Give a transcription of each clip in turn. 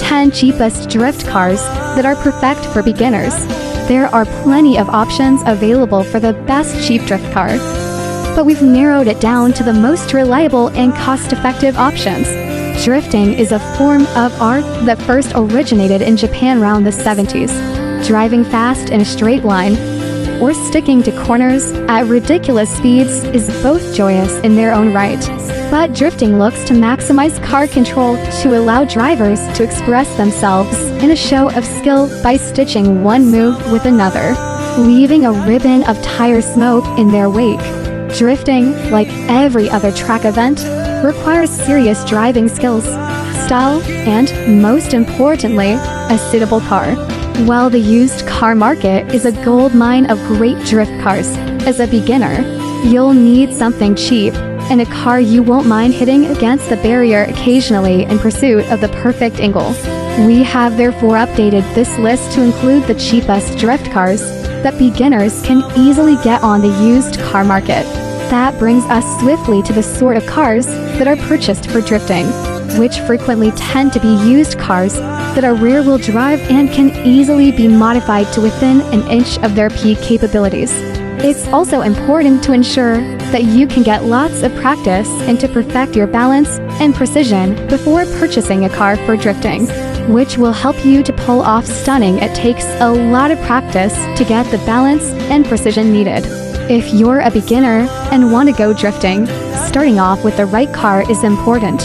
10 cheapest drift cars that are perfect for beginners. There are plenty of options available for the best cheap drift car, but we've narrowed it down to the most reliable and cost-effective options. Drifting is a form of art that first originated in Japan around the 70s. Driving fast in a straight line or sticking to corners at ridiculous speeds is both joyous in their own right. But drifting looks to maximize car control to allow drivers to express themselves in a show of skill by stitching one move with another, leaving a ribbon of tire smoke in their wake. Drifting, like every other track event, requires serious driving skills, style, and, most importantly, a suitable car. While the used car market is a goldmine of great drift cars, as a beginner, you'll need something cheap and a car you won't mind hitting against the barrier occasionally in pursuit of the perfect angle. We have therefore updated this list to include the cheapest drift cars that beginners can easily get on the used car market. That brings us swiftly to the sort of cars that are purchased for drifting, which frequently tend to be used cars that are rear-wheel drive and can easily be modified to within an inch of their peak capabilities. It's also important to ensure that you can get lots of practice and to perfect your balance and precision before purchasing a car for drifting, which will help you to pull off stunning. It takes a lot of practice to get the balance and precision needed. If you're a beginner and want to go drifting, starting off with the right car is important.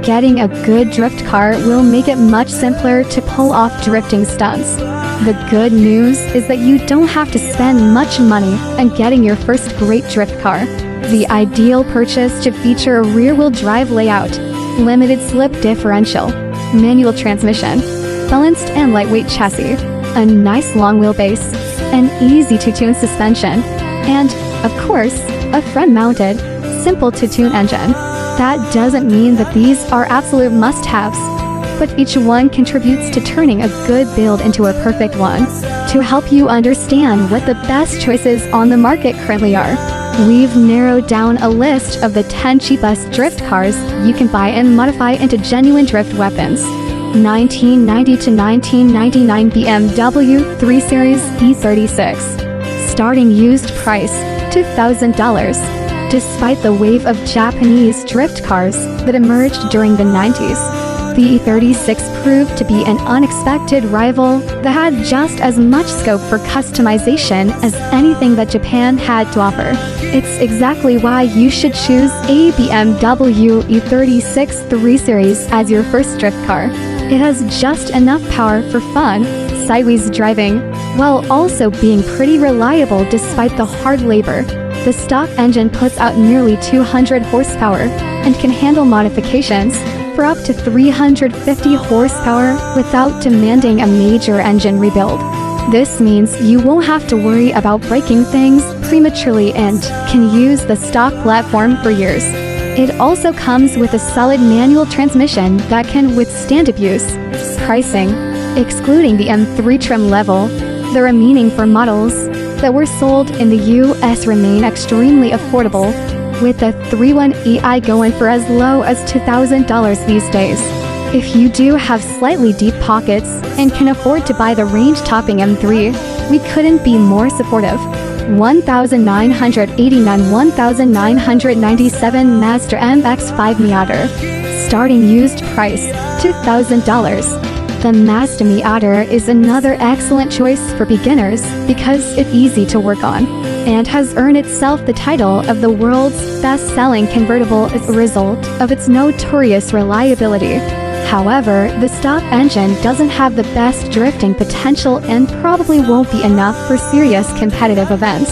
Getting a good drift car will make it much simpler to pull off drifting stunts. The good news is that you don't have to spend much money on getting your first great drift car. The ideal purchase should feature a rear-wheel drive layout, limited slip differential, manual transmission, balanced and lightweight chassis, a nice long wheelbase, an easy-to-tune suspension, and, of course, a front-mounted, simple-to-tune engine. That doesn't mean that these are absolute must-haves, but each one contributes to turning a good build into a perfect one. To help you understand what the best choices on the market currently are, we've narrowed down a list of the 10 cheapest drift cars you can buy and modify into genuine drift weapons. 1990 to 1999 BMW 3 Series E36. Starting used price, $2,000. Despite the wave of Japanese drift cars that emerged during the 90s, the E36 proved to be an unexpected rival that had just as much scope for customization as anything that Japan had to offer. It's exactly why you should choose a BMW E36 3 Series as your first drift car. It has just enough power for fun, sideways driving, while also being pretty reliable despite the hard labor. The stock engine puts out nearly 200 horsepower and can handle modifications for up to 350 horsepower without demanding a major engine rebuild. This means you won't have to worry about breaking things prematurely and can use the stock platform for years. It also comes with a solid manual transmission that can withstand abuse. Pricing, excluding the M3 trim level, the remaining 4 models that were sold in the US remain extremely affordable, with the 31EI going for as low as $2,000 these days. If you do have slightly deep pockets and can afford to buy the range-topping M3, we couldn't be more supportive. 1,989 1,997 Mazda MX-5 Miata. Starting used price, $2,000. The Mazda Miata is another excellent choice for beginners because it's easy to work on and has earned itself the title of the world's best-selling convertible as a result of its notorious reliability. However, the stock engine doesn't have the best drifting potential and probably won't be enough for serious competitive events.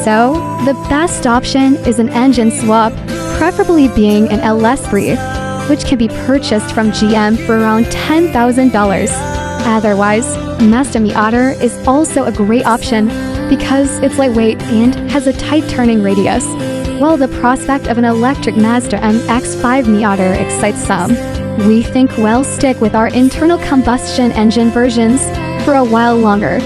So, the best option is an engine swap, preferably being an LS3, which can be purchased from GM for around $10,000. Otherwise, Mazda Miata is also a great option because it's lightweight and has a tight turning radius, while the prospect of an electric Mazda MX-5 Miata excites some. We think we'll stick with our internal combustion engine versions for a while longer.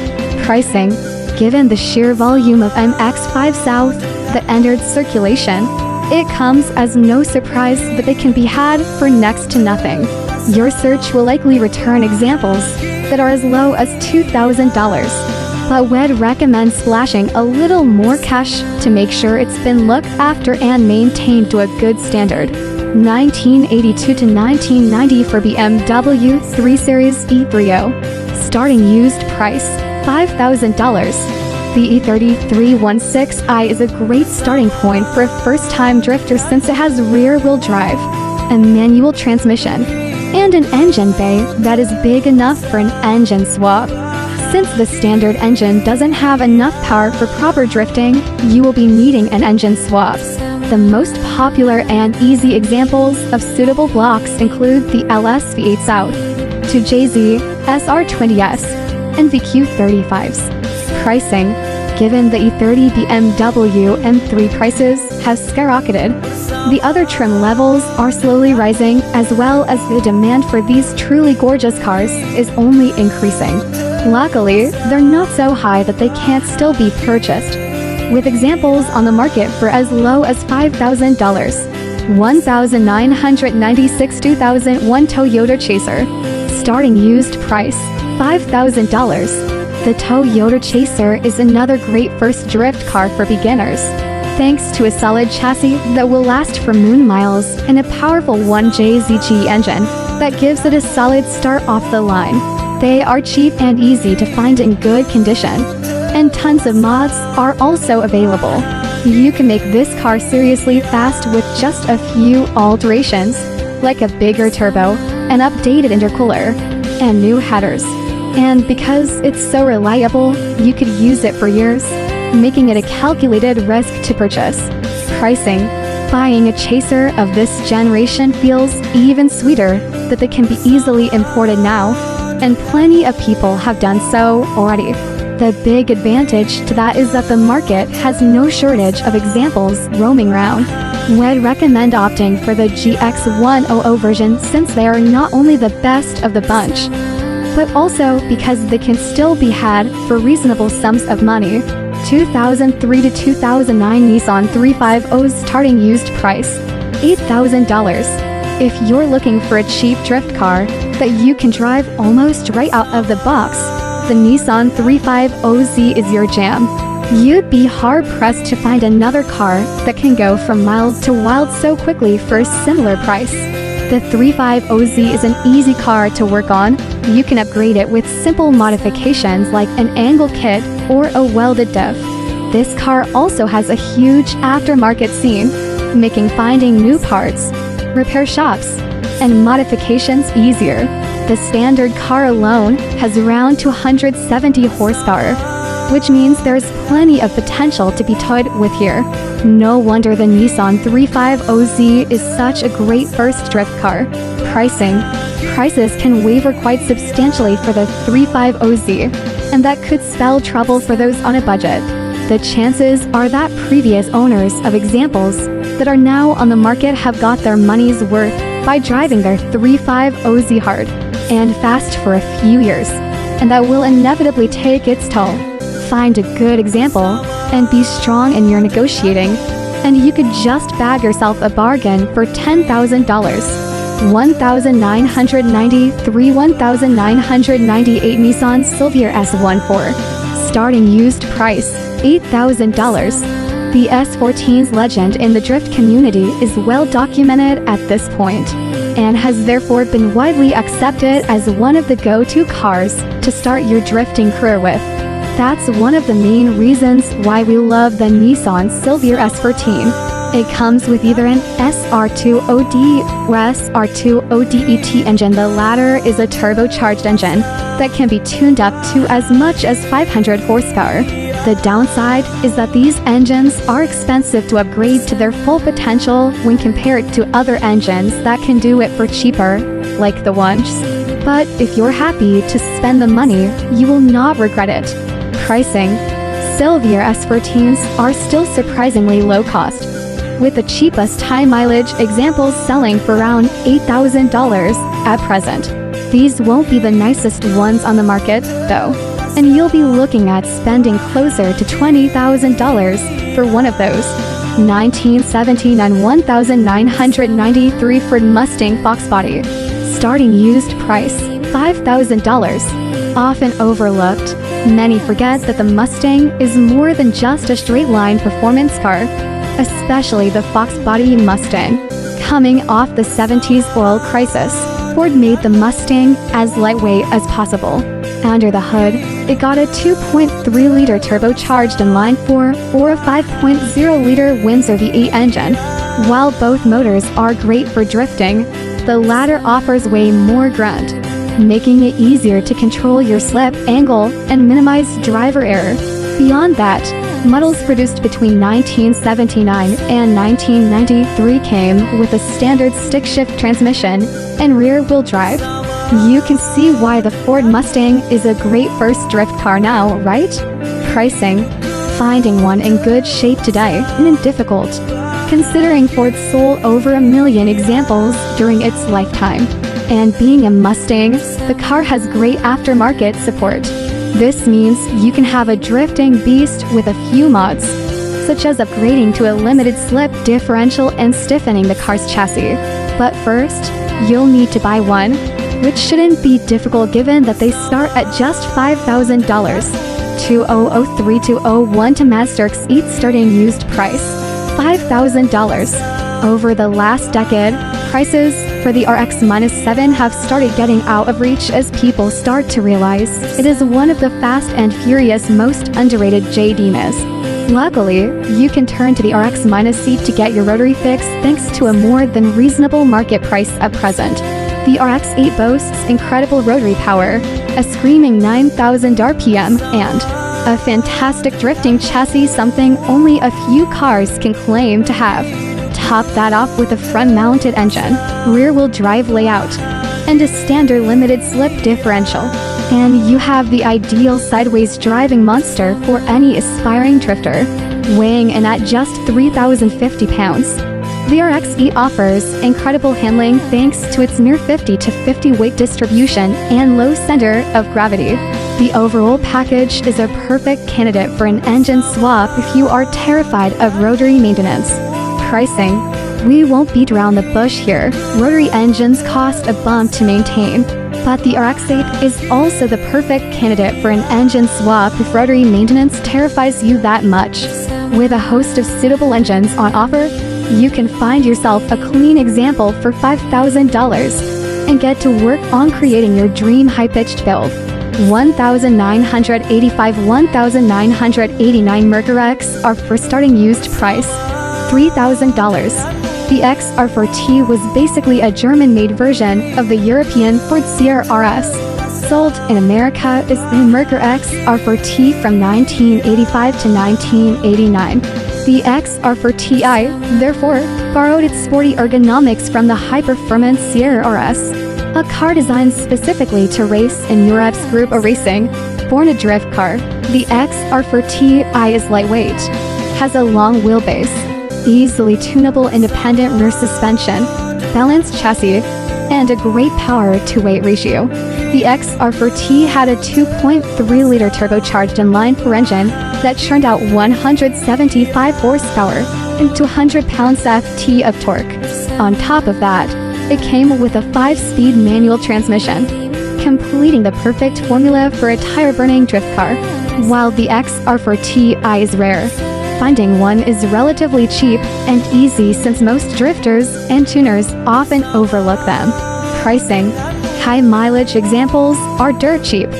Pricing, given the sheer volume of MX-5 South that entered circulation, it comes as no surprise that they can be had for next to nothing. Your search will likely return examples that are as low as $2,000. But we'd recommend splashing a little more cash to make sure it's been looked after and maintained to a good standard. 1982 to 1990 for BMW 3 Series E30. Starting used price, $5,000. The E30 316i is a great starting point for a first-time drifter since it has rear-wheel drive, a manual transmission, and an engine bay that is big enough for an engine swap. Since the standard engine doesn't have enough power for proper drifting, you will be needing an engine swaps. The most popular and easy examples of suitable blocks include the LS V8 South, 2JZ, SR20s, and VQ35s. Pricing. Given the E30 BMW M3 prices have skyrocketed, the other trim levels are slowly rising, as well as the demand for these truly gorgeous cars is only increasing. Luckily, they're not so high that they can't still be purchased, with examples on the market for as low as $5,000. 1,996 2001 Toyota Chaser. Starting used price, $5,000. The Toyota Chaser is another great first drift car for beginners. Thanks to a solid chassis that will last for moon miles and a powerful 1JZG engine that gives it a solid start off the line. They are cheap and easy to find in good condition, and tons of mods are also available. You can make this car seriously fast with just a few alterations, like a bigger turbo, an updated intercooler, and new headers. And because it's so reliable, you could use it for years, making it a calculated risk to purchase. Pricing. Buying a Chaser of this generation feels even sweeter that they can be easily imported now, and plenty of people have done so already. The big advantage to that is that the market has no shortage of examples roaming around. We'd recommend opting for the GX100 version since they are not only the best of the bunch, but also because they can still be had for reasonable sums of money. 2003 to 2009 Nissan 350's starting used price, $8,000. If you're looking for a cheap drift car that you can drive almost right out of the box, the Nissan 350Z is your jam. You'd be hard-pressed to find another car that can go from mild to wild so quickly for a similar price. The 350Z is an easy car to work on. You can upgrade it with simple modifications like an angle kit or a welded diff. This car also has a huge aftermarket scene, making finding new parts, repair shops, and modifications easier. The standard car alone has around 270 horsepower, which means there's plenty of potential to be toyed with here. No wonder the Nissan 350Z is such a great first drift car. Pricing. Prices can waver quite substantially for the 350Z, and that could spell trouble for those on a budget. The chances are that previous owners of examples that are now on the market have got their money's worth by driving their 350Z hard and fast for a few years, and that will inevitably take its toll. Find a good example and be strong in your negotiating, and you could just bag yourself a bargain for $10,000. 1,993 1,998 Nissan Silvia S14. Starting used price, $8,000. The S14's legend in the drift community is well documented at this point, and has therefore been widely accepted as one of the go-to cars to start your drifting career with. That's one of the main reasons why we love the Nissan Silvia S14. It comes with either an SR2OD or SR2ODET engine. The latter is a turbocharged engine that can be tuned up to as much as 500 horsepower. The downside is that these engines are expensive to upgrade to their full potential when compared to other engines that can do it for cheaper, like the ones. But if you're happy to spend the money, you will not regret it. Pricing. Silvia S14s are still surprisingly low cost, with the cheapest high mileage examples selling for around $8,000 at present. These won't be the nicest ones on the market, though, and you'll be looking at spending closer to $20,000 for one of those. 1979 1993 Ford Mustang Fox Body. Starting used price, $5,000. Often overlooked, many forget that the Mustang is more than just a straight-line performance car, especially the Fox body Mustang. Coming off the 70s oil crisis, Ford made the Mustang as lightweight as possible. Under the hood, it got a 2.3-liter turbocharged inline-4 or a 5.0-liter Windsor V8 engine. While both motors are great for drifting, the latter offers way more grunt, making it easier to control your slip angle and minimize driver error. Beyond that, models produced between 1979 and 1993 came with a standard stick-shift transmission and rear-wheel drive. You can see why the Ford Mustang is a great first drift car now, right? Pricing. Finding one in good shape today isn't difficult, considering Ford sold over 1 million examples during its lifetime. And being a Mustang, the car has great aftermarket support. This means you can have a drifting beast with a few mods, such as upgrading to a limited slip differential and stiffening the car's chassis. But first, you'll need to buy one, which shouldn't be difficult given that they start at just $5,000. 2003-2001 to Mazda Eat starting used price, $5,000. Over the last decade, prices for the RX-7 have started getting out of reach as people start to realize it is one of the Fast and Furious most underrated JDMs. Luckily, you can turn to the RX-C to get your rotary fix thanks to a more than reasonable market price at present. The RX-8 boasts incredible rotary power, a screaming 9,000 RPM, and a fantastic drifting chassis, something only a few cars can claim to have. Top that off with a front-mounted engine, rear-wheel drive layout, and a standard limited slip differential, and you have the ideal sideways driving monster for any aspiring drifter, weighing in at just 3,050 pounds. The RX-8 offers incredible handling thanks to its near 50 to 50 weight distribution and low center of gravity. The overall package is a perfect candidate for an engine swap if you are terrified of rotary maintenance. Pricing. We won't beat around the bush here. Rotary engines cost a bump to maintain, but the RX-8 is also the perfect candidate for an engine swap if rotary maintenance terrifies you that much. With a host of suitable engines on offer, you can find yourself a clean example for $5,000 and get to work on creating your dream high-pitched build. 1,985-1,989 Mercury-X are for starting used price, $3,000. The XR4T was basically a German-made version of the European Ford Sierra RS. Sold in America is the Mercury-X R4T from 1985 to 1989. The XR4Ti, therefore, borrowed its sporty ergonomics from the high-performance Sierra RS, a car designed specifically to race in Europe's Group A Racing. Born a drift car, the XR4Ti is lightweight, has a long wheelbase, easily tunable independent rear suspension, balanced chassis, and a great power-to-weight ratio. The XR4T had a 2.3-liter turbocharged inline-4 engine that churned out 175 horsepower and 200 pounds-ft of torque. On top of that, it came with a 5-speed manual transmission, completing the perfect formula for a tire-burning drift car. While the XR4Ti is rare, finding one is relatively cheap and easy since most drifters and tuners often overlook them. Pricing. High-mileage examples are dirt cheap,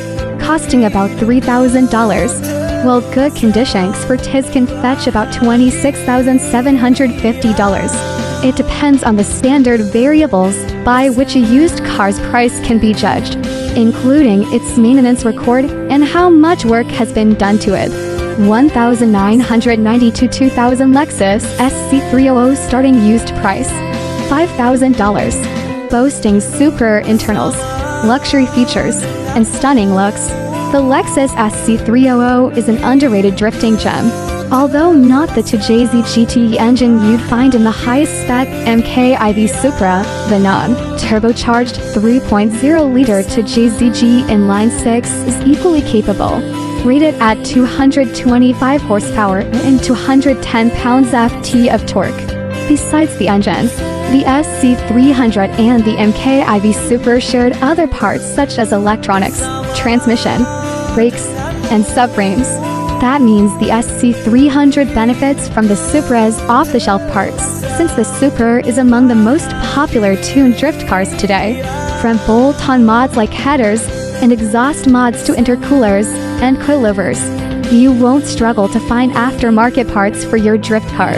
costing about $3,000, while good condition expertise can fetch about $26,750. It depends on the standard variables by which a used car's price can be judged, including its maintenance record and how much work has been done to it. 1,992-2,000 Lexus SC300 starting used price, $5,000. Boasting super internals, luxury features, and stunning looks, the Lexus SC300 is an underrated drifting gem. Although not the 2JZ GT engine you'd find in the highest-spec MK-IV Supra, the non-turbocharged 3.0-liter 2JZG inline-6 is equally capable. Rated at 225 horsepower and 210 pounds-ft of torque. Besides the engines, the SC300 and the MKIV Super shared other parts such as electronics, transmission, brakes, and subframes. That means the SC300 benefits from the Supra's off-the-shelf parts, since the Supra is among the most popular tuned drift cars today. From bolt-on mods like headers and exhaust mods to intercoolers and coilovers, you won't struggle to find aftermarket parts for your drift car.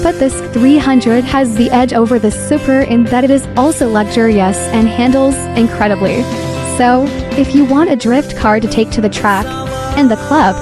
But this 300 has the edge over the Supra in that it is also luxurious and handles incredibly. So, if you want a drift car to take to the track and the club,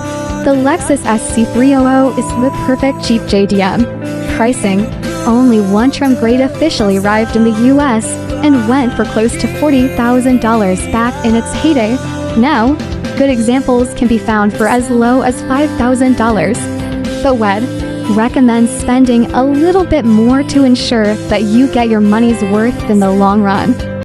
the Lexus SC300 is the perfect Jeep JDM. Pricing: only one trim grade officially arrived in the US and went for close to $40,000 back in its heyday. Now, good examples can be found for as low as $5,000. But WED recommends spending a little bit more to ensure that you get your money's worth in the long run.